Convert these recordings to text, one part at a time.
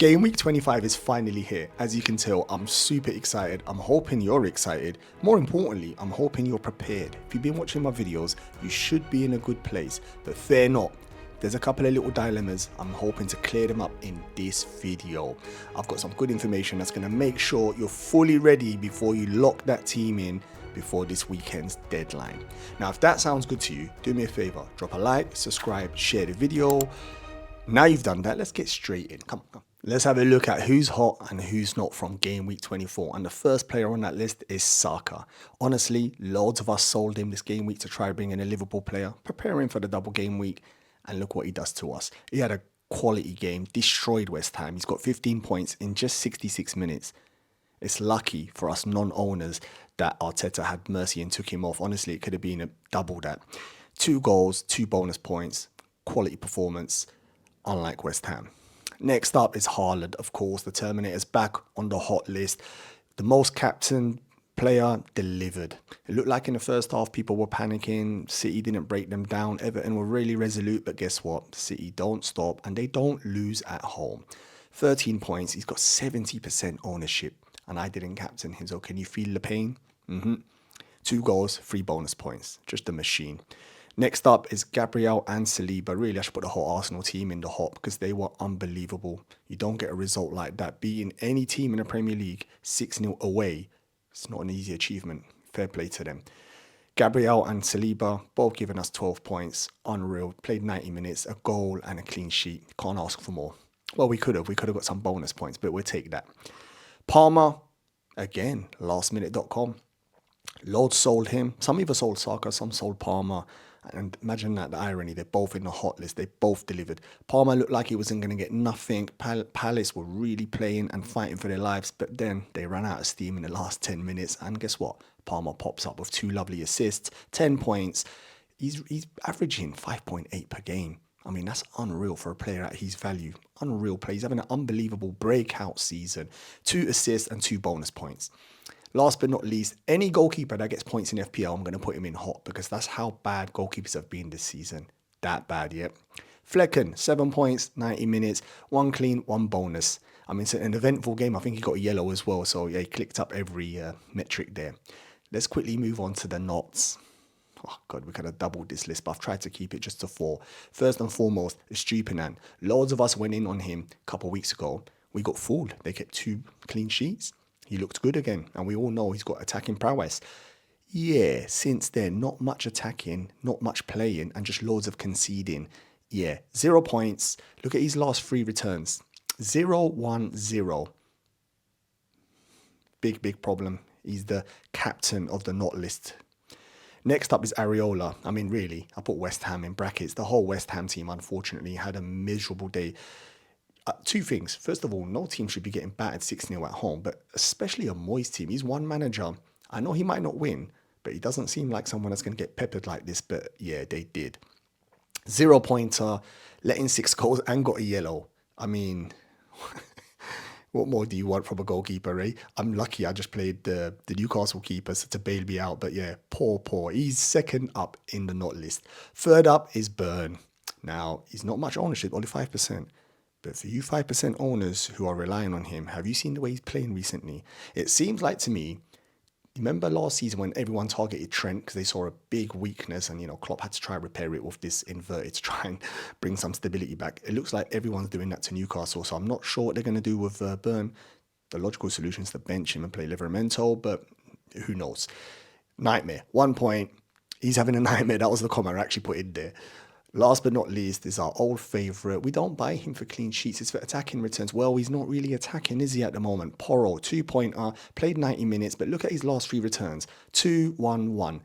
Game week 25 is finally here. As you can tell, I'm super excited. I'm hoping you're excited. More importantly, I'm hoping you're prepared. If you've been watching my videos, you should be in a good place, but fear not. There's a couple of little dilemmas. I'm hoping to clear them up in this video. I've got some good information that's going to make sure you're fully ready before you lock that team in before this weekend's deadline. Now, if that sounds good to you, do me a favor, drop a like, subscribe, share the video. Now you've done that, let's get straight in. Come on. Let's have a look at who's hot and who's not from game week 24. And the first player on that list is Saka. Honestly, loads of us sold him this game week to try bring in a Liverpool player, preparing for the double game week. And look what he does to us. He had a quality game, destroyed West Ham. He's got 15 points in just 66 minutes. It's lucky for us non-owners that Arteta had mercy and took him off. Honestly, it could have been a double that. 2 goals, 2 bonus points, quality performance, unlike West Ham. Next up is Haaland, of course. The Terminator's back on the hot list. The most captained player delivered. It looked like in the first half people were panicking. City didn't break them down. Everton were really resolute, but guess what? City don't stop and they don't lose at home. 13 points. He's got 70% ownership and I didn't captain him. So can you feel the pain? 2 goals, 3 bonus points. Just a machine. Next up is Gabriel and Saliba. Really, I should put the whole Arsenal team in the hot because they were unbelievable. You don't get a result like that. Beating any team in the Premier League 6-0 away, it's not an easy achievement. Fair play to them. Gabriel and Saliba, both giving us 12 points. Unreal. Played 90 minutes, a goal and a clean sheet. Can't ask for more. Well, we could have. We could have got some bonus points, but we'll take that. Palmer, again, lastminute.com. Loads sold him. Some either sold Saka, some sold Palmer. And imagine that, the irony, they're both in the hot list. They both delivered. Palmer looked like he wasn't going to get nothing. Palace were really playing and fighting for their lives. But then they ran out of steam in the last 10 minutes. And guess what? Palmer pops up with 2 lovely assists, 10 points. He's averaging 5.8 per game. I mean, that's unreal for a player at his value. Unreal play. He's having an unbelievable breakout season. 2 assists and 2 bonus points. Last but not least, any goalkeeper that gets points in FPL, I'm going to put him in hot because that's how bad goalkeepers have been this season. That bad, yeah. Flecken, 7 points, 90 minutes, 1 clean, 1 bonus. I mean, it's an eventful game. I think he got a yellow as well. So, yeah, he clicked up every metric there. Let's quickly move on to the knots. Oh, God, we could have doubled this list, but I've tried to keep it just to 4. First and foremost, Estupiñán. Loads of us went in on him a couple of weeks ago. We got fooled. They kept 2 clean sheets. He looked good again, and we all know he's got attacking prowess. Yeah, since then, not much attacking, not much playing, and just loads of conceding. Yeah, 0 points. Look at his last 3 returns. 0, 1, 0. Big problem. He's the captain of the not list. Next up is Areola. I mean, really, I put West Ham in brackets. The whole West Ham team, unfortunately, had a miserable day. 2 things. First of all, no team should be getting battered 6-0 at home, but especially a Moyes team. He's one manager. I know he might not win, but he doesn't seem like someone that's going to get peppered like this, but yeah, they did. 0 pointer, letting 6 goals and got a yellow. I mean, what more do you want from a goalkeeper, eh? I'm lucky I just played the Newcastle keeper to bail me out, but yeah, poor. He's second up in the not list. Third up is Burn. Now, he's not much ownership, only 5%. But for you 5% owners who are relying on him, have you seen the way he's playing recently? It seems like to me, remember last season when everyone targeted Trent because they saw a big weakness and, Klopp had to try and repair it with this inverted to try and bring some stability back. It looks like everyone's doing that to Newcastle, so I'm not sure what they're going to do with Burn. The logical solution is to bench him and play Livramento, but who knows? Nightmare. 1 point. He's having a nightmare. That was the comment I actually put in there. Last but not least is our old favourite. We don't buy him for clean sheets. It's for attacking returns. Well, he's not really attacking, is he, at the moment? Porro, 2-pointer, played 90 minutes, but look at his last 3 returns. 2, 1, 1.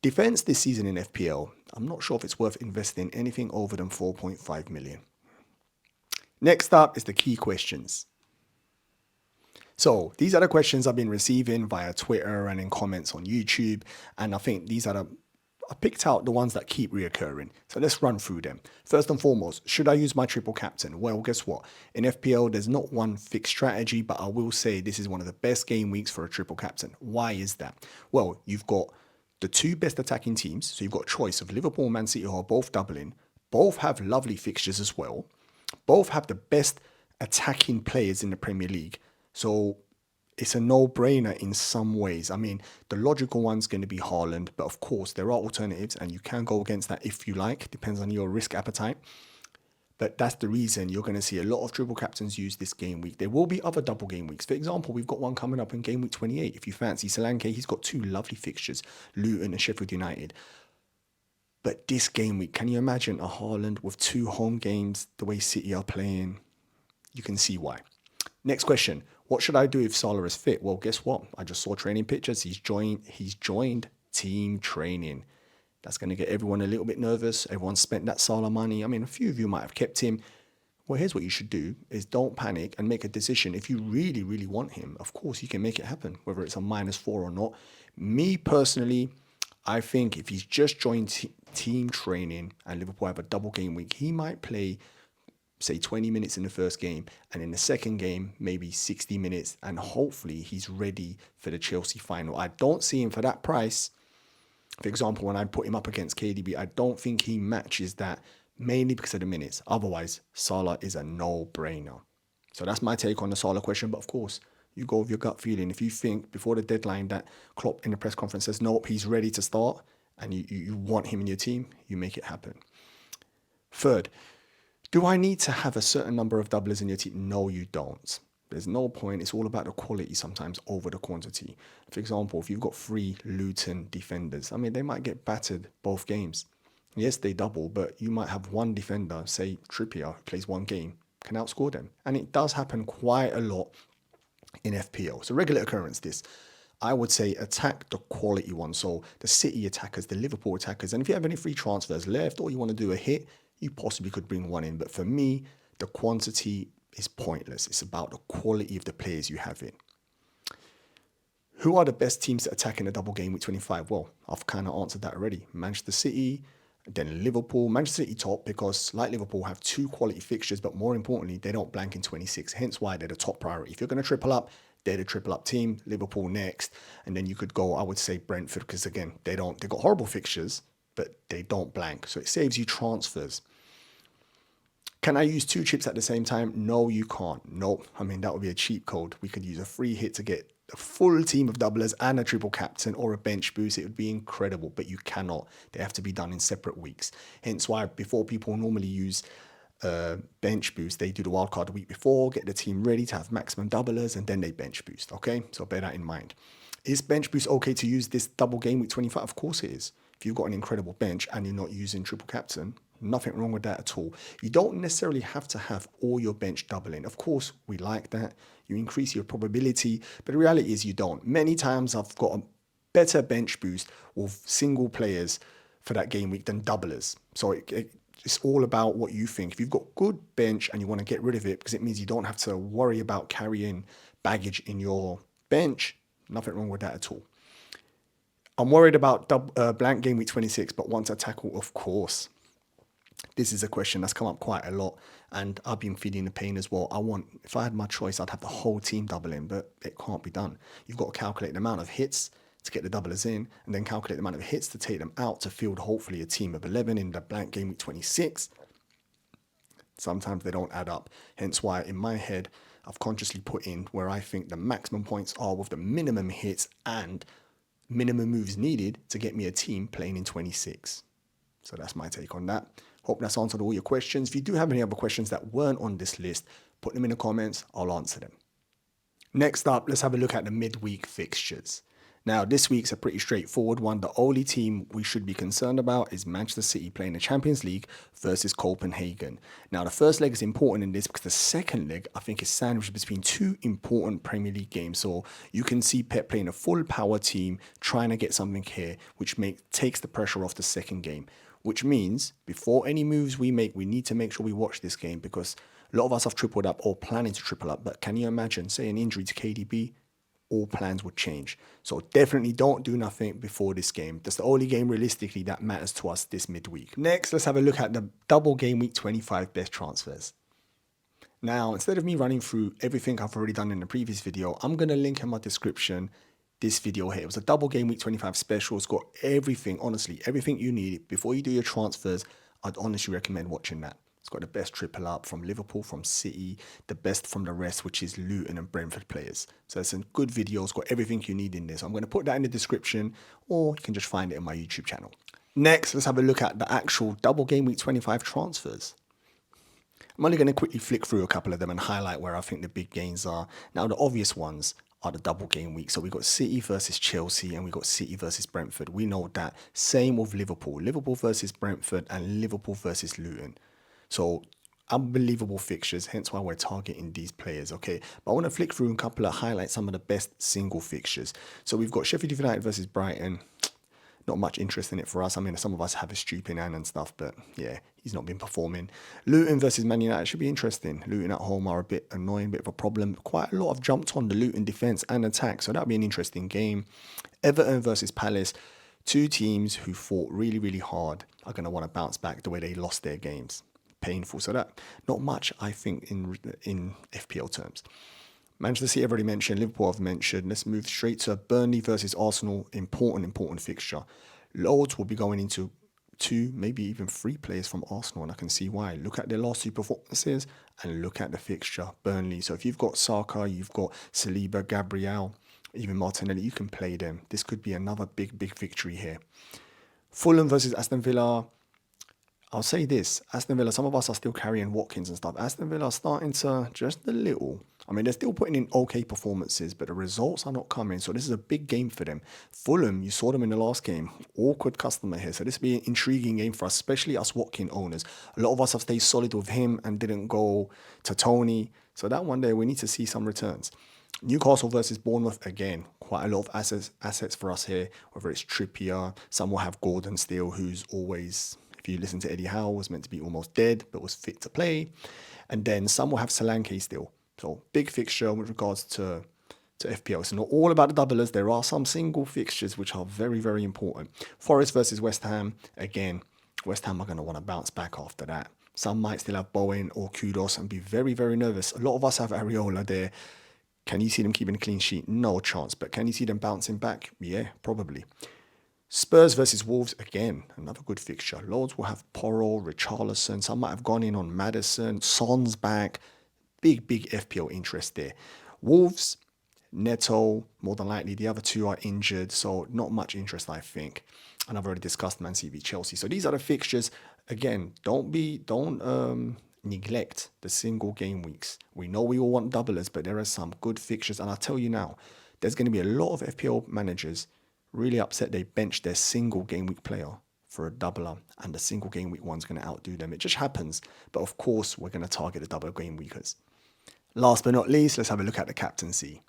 Defence this season in FPL, I'm not sure if it's worth investing anything over than 4.5 million. Next up is the key questions. So these are the questions I've been receiving via Twitter and in comments on YouTube. And I think these are I picked out the ones that keep reoccurring. So let's run through them. First and foremost, should I use my triple captain? Well, guess what? In FPL, there's not one fixed strategy, but I will say this is one of the best game weeks for a triple captain. Why is that? Well, you've got the 2 best attacking teams. So you've got a choice of Liverpool and Man City who are both doubling. Both have lovely fixtures as well. Both have the best attacking players in the Premier League. So it's a no-brainer in some ways. I mean, the logical one's going to be Haaland, but of course there are alternatives and you can go against that if you like. Depends on your risk appetite. But that's the reason you're going to see a lot of triple captains use this game week. There will be other double game weeks. For example, we've got one coming up in game week 28. If you fancy Solanke, he's got two lovely fixtures, Luton and Sheffield United. But this game week, can you imagine a Haaland with two home games, the way City are playing? You can see why. Next question. What should I do if Salah is fit? Well, guess what? I just saw training pictures. He's joined team training. That's going to get everyone a little bit nervous. Everyone spent that Salah money. I mean, a few of you might have kept him. Well, here's what you should do is don't panic and make a decision. If you really, really want him, of course, you can make it happen, whether it's a -4 or not. Me personally, I think if he's just joined team training and Liverpool have a double game week, he might play, say, 20 minutes in the first game, and in the second game, maybe 60 minutes, and hopefully he's ready for the Chelsea final. I don't see him for that price. For example, when I put him up against KDB, I don't think he matches that, mainly because of the minutes. Otherwise, Salah is a no-brainer. So that's my take on the Salah question. But of course, you go with your gut feeling. If you think before the deadline that Klopp in the press conference says, nope, he's ready to start, and you want him in your team, you make it happen. Third, do I need to have a certain number of doublers in your team? No, you don't. There's no point. It's all about the quality sometimes over the quantity. For example, if you've got 3 Luton defenders, I mean, they might get battered both games. Yes, they double, but you might have one defender, say Trippier, who plays one game, can outscore them. And it does happen quite a lot in FPL. It's a regular occurrence, this. I would say attack the quality ones. So the City attackers, the Liverpool attackers. And if you have any free transfers left or you want to do a hit, you possibly could bring one in. But for me, the quantity is pointless. It's about the quality of the players you have in. Who are the best teams to attack in a double game week 25? Well, I've kind of answered that already. Manchester City, then Liverpool. Manchester City top because, like Liverpool, have 2 quality fixtures, but more importantly, they don't blank in 26. Hence why they're the top priority. If you're going to triple up, they're the triple up team. Liverpool next, and then you could go, I would say Brentford, because again, they've got horrible fixtures, but they don't blank. So it saves you transfers. Can I use 2 chips at the same time? No, you can't. Nope. I mean, that would be a cheat code. We could use a free hit to get a full team of doublers and a triple captain or a bench boost. It would be incredible, but you cannot. They have to be done in separate weeks. Hence why before people normally use bench boost, they do the wildcard the week before, get the team ready to have maximum doublers, and then they bench boost. Okay, so bear that in mind. Is bench boost okay to use this double game week 25? Of course it is. If you've got an incredible bench and you're not using triple captain, nothing wrong with that at all. You don't necessarily have to have all your bench doubling. Of course, we like that. You increase your probability, but the reality is you don't. Many times I've got a better bench boost with single players for that game week than doublers. So it's all about what you think. If you've got good bench and you want to get rid of it because it means you don't have to worry about carrying baggage in your bench, nothing wrong with that at all. I'm worried about blank game week 26, but once I tackle, of course. This is a question that's come up quite a lot, and I've been feeling the pain as well. If I had my choice, I'd have the whole team doubling, but it can't be done. You've got to calculate the amount of hits to get the doublers in, and then calculate the amount of hits to take them out to field hopefully a team of 11 in the blank game week 26. Sometimes they don't add up. Hence why in my head, I've consciously put in where I think the maximum points are with the minimum hits and minimum moves needed to get me a team playing in 26. So that's my take on that. Hope that's answered all your questions. If you do have any other questions that weren't on this list, put them in the comments. I'll answer them. Next up, let's have a look at the midweek fixtures. Now, this week's a pretty straightforward one. The only team we should be concerned about is Manchester City playing the Champions League versus Copenhagen. Now, the first leg is important in this because the second leg, I think, is sandwiched between 2 important Premier League games. So you can see Pep playing a full power team, trying to get something here, which takes the pressure off the second game. Which means before any moves we make, we need to make sure we watch this game because a lot of us have tripled up or planning to triple up. But can you imagine, say, an injury to KDB? All plans would change. So definitely don't do nothing before this game. That's the only game realistically that matters to us this midweek. Next, let's have a look at the double game week 25 best transfers. Now, instead of me running through everything I've already done in the previous video, I'm going to link in my description this video here. It was a double game week 25 special. It's got everything, honestly, everything you need. Before you do your transfers, I'd honestly recommend watching that. It's got the best triple up from Liverpool, from City, the best from the rest, which is Luton and Brentford players. So it's a good video. It's got everything you need in there. So I'm going to put that in the description, or you can just find it in my YouTube channel. Next, let's have a look at the actual double game week 25 transfers. I'm only going to quickly flick through a couple of them and highlight where I think the big gains are. Now, the obvious ones are the double game week. So we got City versus Chelsea and we got City versus Brentford. We know that. Same with Liverpool. Liverpool versus Brentford and Liverpool versus Luton. So unbelievable fixtures, hence why we're targeting these players, okay? But I want to flick through a couple of highlight some of the best single fixtures. So we've got Sheffield United versus Brighton. Not much interest in it for us. I mean, some of us have a stupid and stuff, but yeah, he's not been performing. Luton versus Man United should be interesting. Luton at home are a bit annoying, bit of a problem. Quite a lot have jumped on the Luton defence and attack, so that'll be an interesting game. Everton versus Palace. Two teams who fought really, really hard are going to want to bounce back the way they lost their games. Painful. So that, not much, I think, in FPL terms. Manchester City I've already mentioned, Liverpool I've mentioned. Let's move straight to Burnley versus Arsenal. Important fixture. Loads will be going into 2, maybe even 3 players from Arsenal, and I can see why. Look at their last 2 performances and look at the fixture, Burnley. So if you've got Saka, you've got Saliba, Gabriel, even Martinelli, you can play them. This could be another big victory here. Fulham versus Aston Villa. I'll say this, Aston Villa, some of us are still carrying Watkins and stuff. Aston Villa are starting to just a little. I mean, they're still putting in okay performances, but the results are not coming. So this is a big game for them. Fulham, you saw them in the last game. Awkward customer here. So this will be an intriguing game for us, especially us Watkins owners. A lot of us have stayed solid with him and didn't go to Tony. So that one day we need to see some returns. Newcastle versus Bournemouth, again, quite a lot of assets for us here, whether it's Trippier, some will have Gordon still, who's always... If you listen to Eddie Howe, was meant to be almost dead, but was fit to play. And then some will have Solanke still. So big fixture with regards to FPL. It's not all about the doublers. There are some single fixtures which are very, very important. Forest versus West Ham. Again, West Ham are going to want to bounce back after that. Some might still have Bowen or Kudos and be very, very nervous. A lot of us have Areola there. Can you see them keeping a clean sheet? No chance. But can you see them bouncing back? Yeah, probably. Spurs versus Wolves, again, another good fixture. Loads will have Porro, Richarlison. Some might have gone in on Maddison. Son's back. Big FPL interest there. Wolves, Neto, more than likely. The other 2 are injured, so not much interest, I think. And I've already discussed Man City v Chelsea. So these are the fixtures. Again, don't neglect the single game weeks. We know we all want doublers, but there are some good fixtures. And I'll tell you now, there's going to be a lot of FPL managers really upset they benched their single game week player for a doubler, and the single game week one's going to outdo them. It just happens. But of course, we're going to target the double game weekers. Last but not least, let's have a look at the captaincy.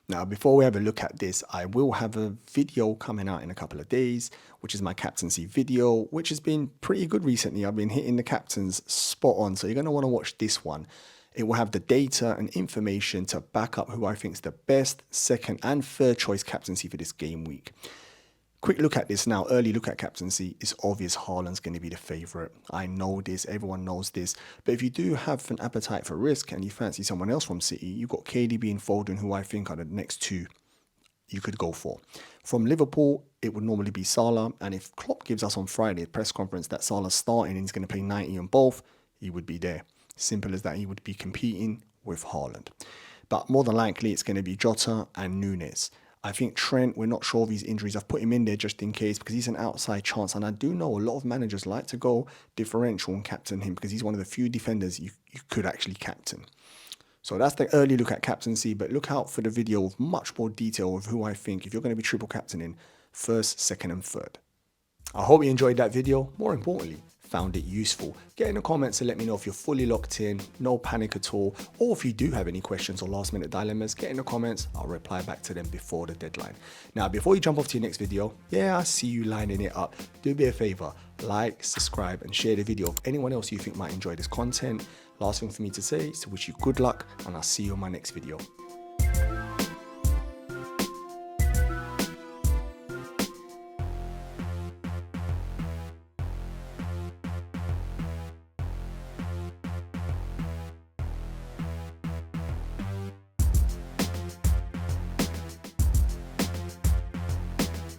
Now, before we have a look at this, I will have a video coming out in a couple of days, which is my captaincy video, which has been pretty good recently. I've been hitting the captains spot on, so you're going to want to watch this one. It will have the data and information to back up who I think is the best, second and third choice captaincy for this game week. Quick look at this now. Early look at captaincy. It's obvious Haaland's going to be the favourite. I know this. Everyone knows this. But if you do have an appetite for risk and you fancy someone else from City, you've got KDB and Foden, who I think are the next 2 you could go for. From Liverpool, it would normally be Salah. And if Klopp gives us on Friday a press conference that Salah's starting and he's going to play 90 on both, he would be there. Simple as that. He would be competing with Haaland. But more than likely, it's going to be Jota and Nunes. I think Trent, we're not sure of his injuries. I've put him in there just in case because he's an outside chance. And I do know a lot of managers like to go differential and captain him because he's one of the few defenders you could actually captain. So that's the early look at captaincy. But look out for the video with much more detail of who I think, if you're going to be triple captaining, first, second and third. I hope you enjoyed that video. More importantly, found it useful. Get in the comments and let me know if you're fully locked in, no panic at all, or if you do have any questions or last minute dilemmas, get in the comments. I'll reply back to them before the deadline. Now, before you jump off to your next video, yeah, I see you lining it up. Do me a favor, like, subscribe, and share the video with anyone else you think might enjoy this content. Last thing for me to say is to wish you good luck, and I'll see you on my next video.